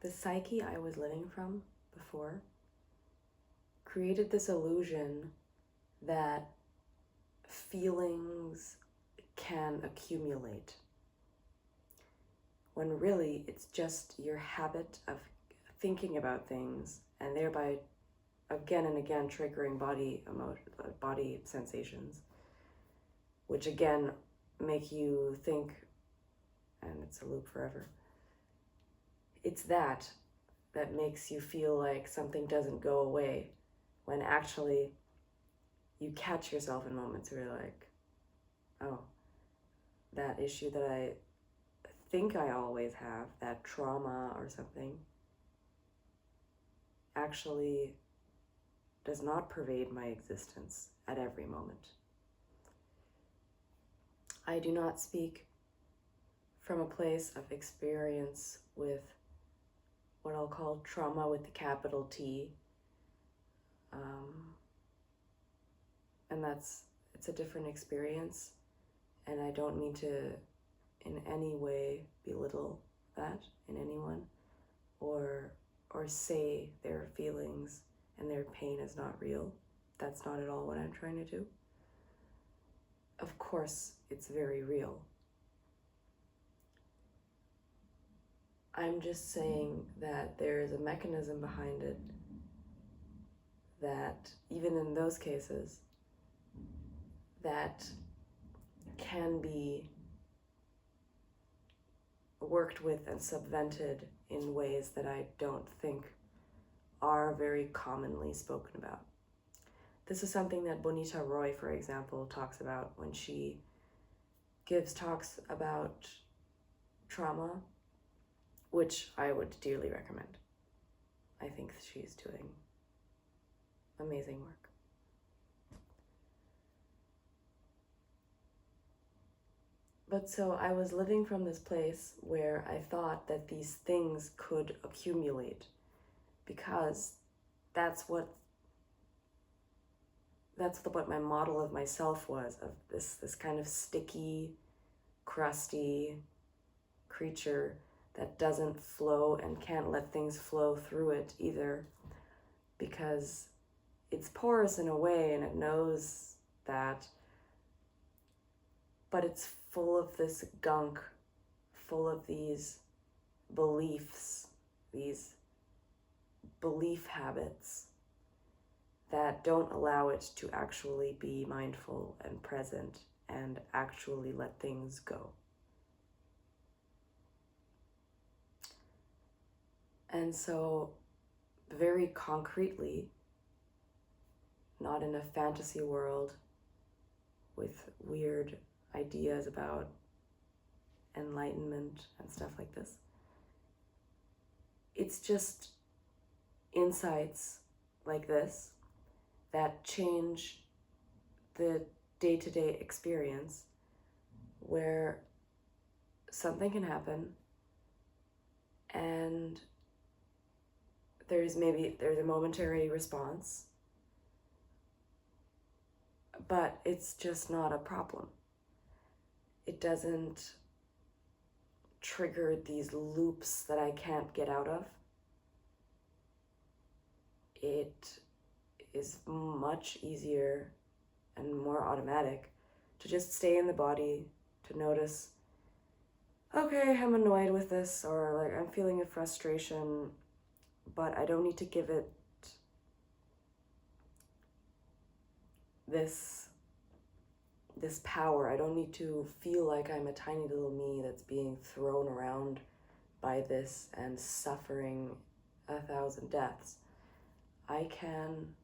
the psyche I was living from before created this illusion that feelings can accumulate, when really it's just your habit of thinking about things and thereby again and again triggering body sensations, which again make you think, and it's a loop forever. It's that makes you feel like something doesn't go away, when actually you catch yourself in moments where you're like, oh, that issue that I think I always have, that trauma or something, actually does not pervade my existence at every moment. I do not speak from a place of experience with what I'll call trauma with the capital T. And it's a different experience, and I don't mean to in any way belittle that in anyone, or say their feelings and their pain is not real. That's not at all what I'm trying to do. Of course, it's very real. I'm just saying that there is a mechanism behind it that, even in those cases, that can be worked with and subvented in ways that I don't think are very commonly spoken about. This is something that Bonita Roy, for example, talks about when she gives talks about trauma, which I would dearly recommend. I think she's doing amazing work. But so I was living from this place where I thought that these things could accumulate, because that's what my model of myself was, of this kind of sticky, crusty creature that doesn't flow and can't let things flow through it either, because it's porous in a way and it knows that, but it's full of this gunk, full of these beliefs, these belief habits that don't allow it to actually be mindful and present and actually let things go. And so, very concretely, not in a fantasy world with weird ideas about enlightenment and stuff like this, it's just insights like this that change the day-to-day experience, where something can happen and there's a momentary response, but it's just not a problem. It doesn't trigger these loops that I can't get out of. It is much easier and more automatic to just stay in the body, to notice, okay, I'm annoyed with this, or like I'm feeling a frustration, but I don't need to give it this power. I don't need to feel like I'm a tiny little me that's being thrown around by this and suffering 1,000 deaths. I can,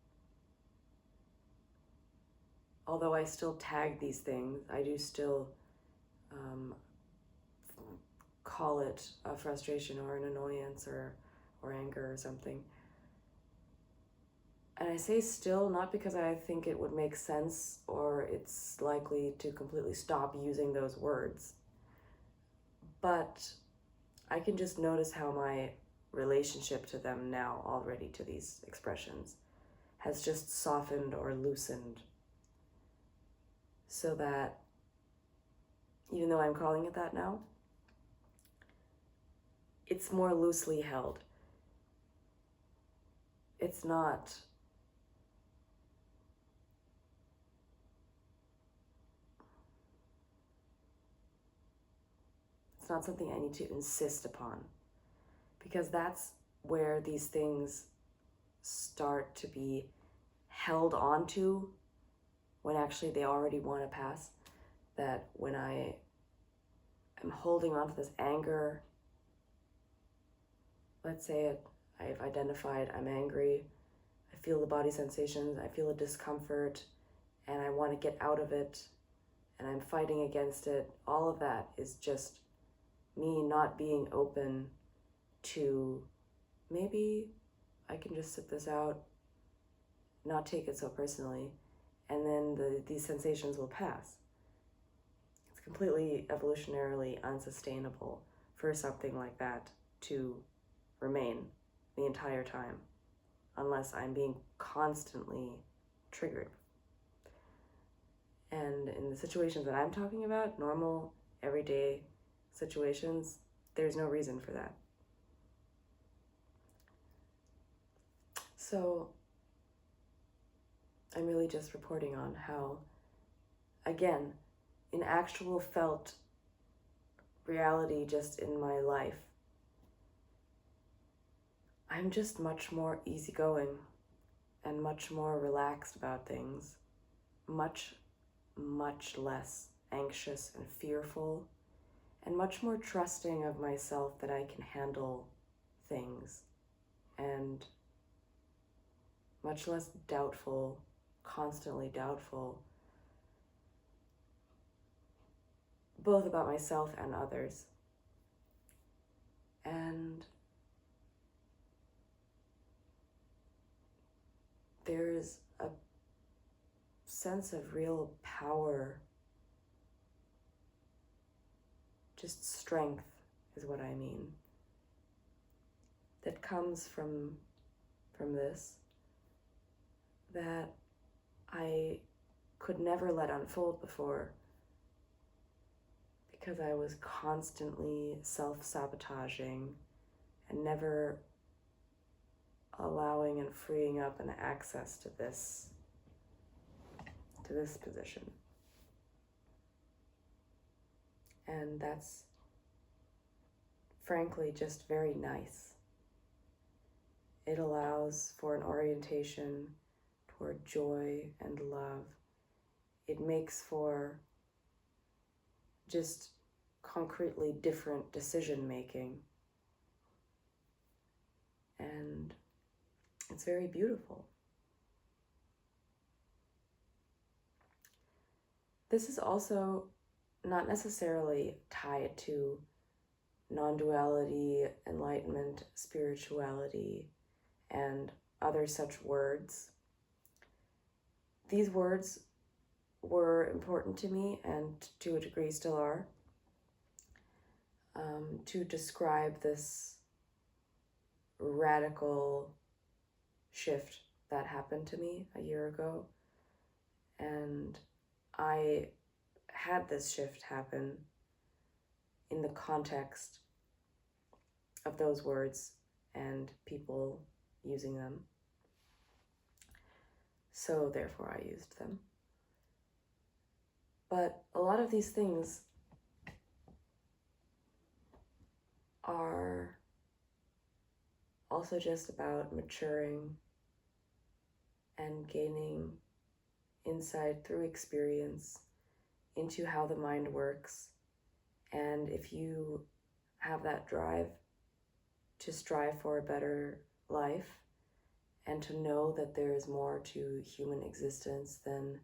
although I still tag these things, I do still call it a frustration or an annoyance or anger or something. And I say still, not because I think it would make sense or it's likely to completely stop using those words, but I can just notice how my relationship to them now already, to these expressions, has just softened or loosened, so that even though I'm calling it that now, it's more loosely held. it's not something I need to insist upon, because that's where these things start to be held onto when actually they already want to pass. That when I am holding on to this anger, let's say I've identified I'm angry, I feel the body sensations, I feel a discomfort, and I want to get out of it, and I'm fighting against it. All of that is just me not being open to, maybe I can just sit this out, not take it so personally, and then these sensations will pass. It's completely evolutionarily unsustainable for something like that to remain the entire time, unless I'm being constantly triggered. And in the situations that I'm talking about, normal, everyday situations, there's no reason for that. So I'm really just reporting on how, again, in actual felt reality, just in my life, I'm just much more easygoing and much more relaxed about things, much less anxious and fearful, and much more trusting of myself that I can handle things, and much less doubtful, constantly doubtful, both about myself and others. And there's a sense of real power, just strength is what I mean, that comes from this, that I could never let unfold before, because I was constantly self-sabotaging and never allowing and freeing up an access to this position. And that's frankly just very nice. It allows for an orientation toward joy and love. It makes for just concretely different decision making. And it's very beautiful. This is also not necessarily tied to non-duality, enlightenment, spirituality, and other such words. These words were important to me, and to a degree still are, to describe this radical shift that happened to me a year ago. And I had this shift happen in the context of those words and people using them. So therefore I used them. But a lot of these things are also just about maturing and gaining insight through experience into how the mind works. And if you have that drive to strive for a better life and to know that there is more to human existence than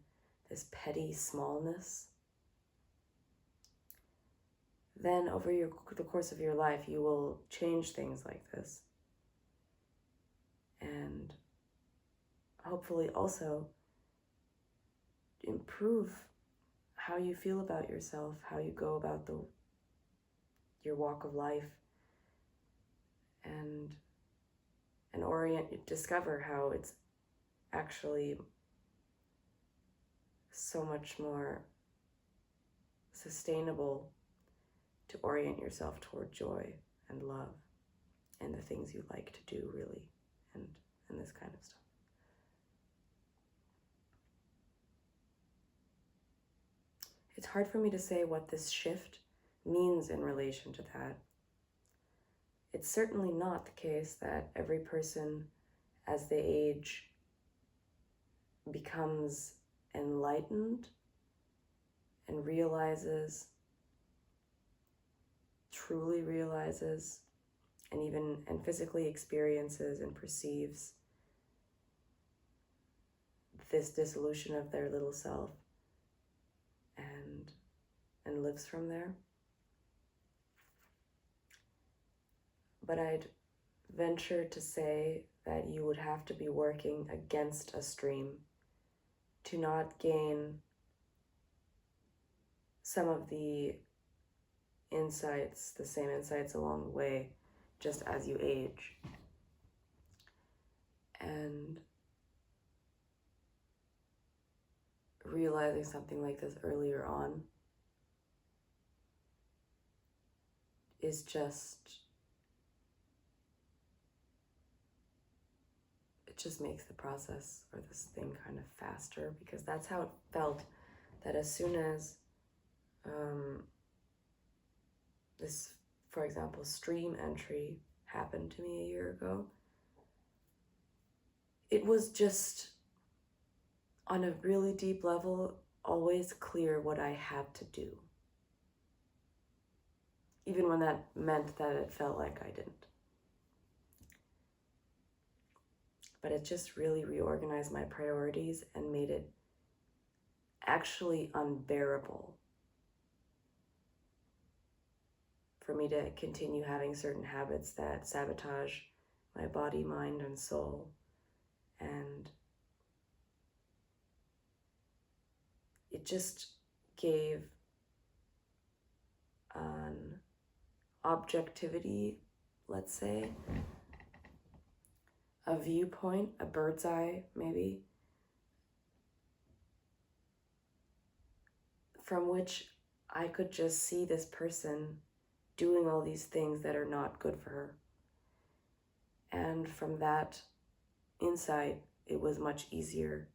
this petty smallness, then over the course of your life, you will change things like this. And hopefully also improve how you feel about yourself, how you go about your walk of life, and discover how it's actually so much more sustainable to orient yourself toward joy and love and the things you like to do, really, and and this kind of stuff. It's hard for me to say what this shift means in relation to that. It's certainly not the case that every person, as they age, becomes enlightened and realizes, truly realizes, and physically experiences and perceives this dissolution of their little self and lives from there. But I'd venture to say that you would have to be working against a stream to not gain some of the insights, the same insights along the way, just as you age. And realizing something like this earlier on is it just makes the process or this thing kind of faster, because that's how it felt, that as soon as this, for example, stream entry happened to me a year ago, it was just on a really deep level always clear what I had to do, even when that meant that it felt like I didn't. But it just really reorganized my priorities and made it actually unbearable for me to continue having certain habits that sabotage my body, mind, and soul. And it just gave an objectivity, let's say, a viewpoint, a bird's eye maybe, from which I could just see this person doing all these things that are not good for her. And from that insight, it was much easier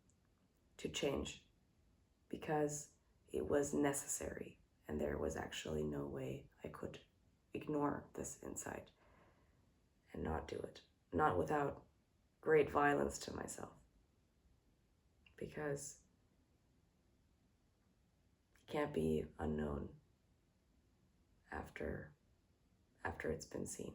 to change because it was necessary, and there was actually no way I could ignore this insight and not do it, not without great violence to myself, because it can't be unknown after it's been seen.